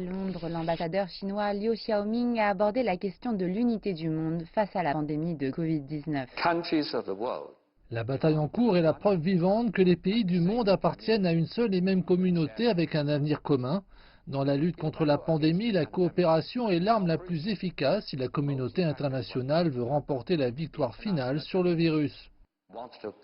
Londres, l'ambassadeur chinois Liu Xiaoming a abordé la question de l'unité du monde face à la pandémie de Covid-19. La bataille en cours est la preuve vivante que les pays du monde appartiennent à une seule et même communauté avec un avenir commun. Dans la lutte contre la pandémie, la coopération est l'arme la plus efficace si la communauté internationale veut remporter la victoire finale sur le virus.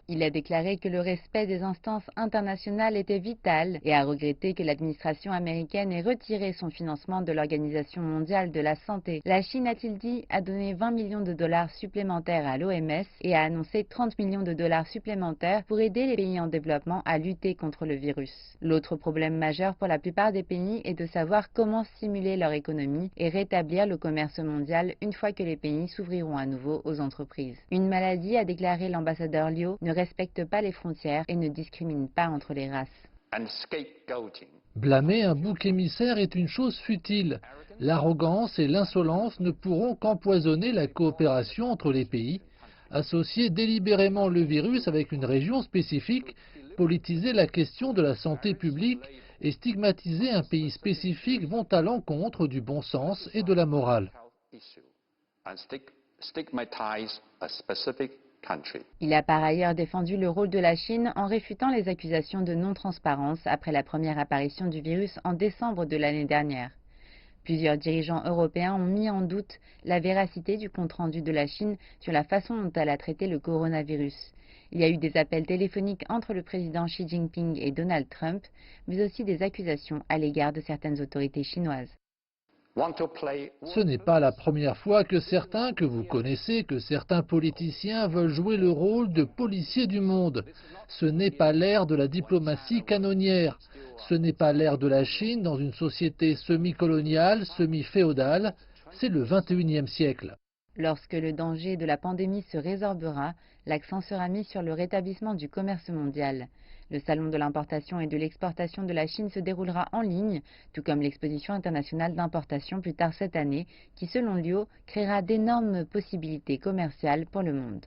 Il a déclaré que le respect des instances internationales était vital et a regretté que l'administration américaine ait retiré son financement de l'Organisation mondiale de la santé. La Chine, a-t-il dit, a donné 20 millions de dollars supplémentaires à l'OMS et a annoncé 30 millions de dollars supplémentaires pour aider les pays en développement à lutter contre le virus. L'autre problème majeur pour la plupart des pays est de savoir comment stimuler leur économie et rétablir le commerce mondial une fois que les pays s'ouvriront à nouveau aux entreprises. Une maladie, a déclaré l'ambassadeur Liu, ne respecte pas les frontières et ne discrimine pas entre les races. Blâmer un bouc émissaire est une chose futile. L'arrogance et l'insolence ne pourront qu'empoisonner la coopération entre les pays. Associer délibérément le virus avec une région spécifique, politiser la question de la santé publique et stigmatiser un pays spécifique vont à l'encontre du bon sens et de la morale. Il a par ailleurs défendu le rôle de la Chine en réfutant les accusations de non-transparence après la première apparition du virus en décembre de l'année dernière. Plusieurs dirigeants européens ont mis en doute la véracité du compte-rendu de la Chine sur la façon dont elle a traité le coronavirus. Il y a eu des appels téléphoniques entre le président Xi Jinping et Donald Trump, mais aussi des accusations à l'égard de certaines autorités chinoises. Ce n'est pas la première fois que certains politiciens veulent jouer le rôle de policiers du monde. Ce n'est pas l'ère de la diplomatie canonnière. Ce n'est pas l'ère de la Chine dans une société semi-coloniale, semi-féodale. C'est le 21e siècle. Lorsque le danger de la pandémie se résorbera, l'accent sera mis sur le rétablissement du commerce mondial. Le salon de l'importation et de l'exportation de la Chine se déroulera en ligne, tout comme l'exposition internationale d'importation plus tard cette année, qui selon Liu créera d'énormes possibilités commerciales pour le monde.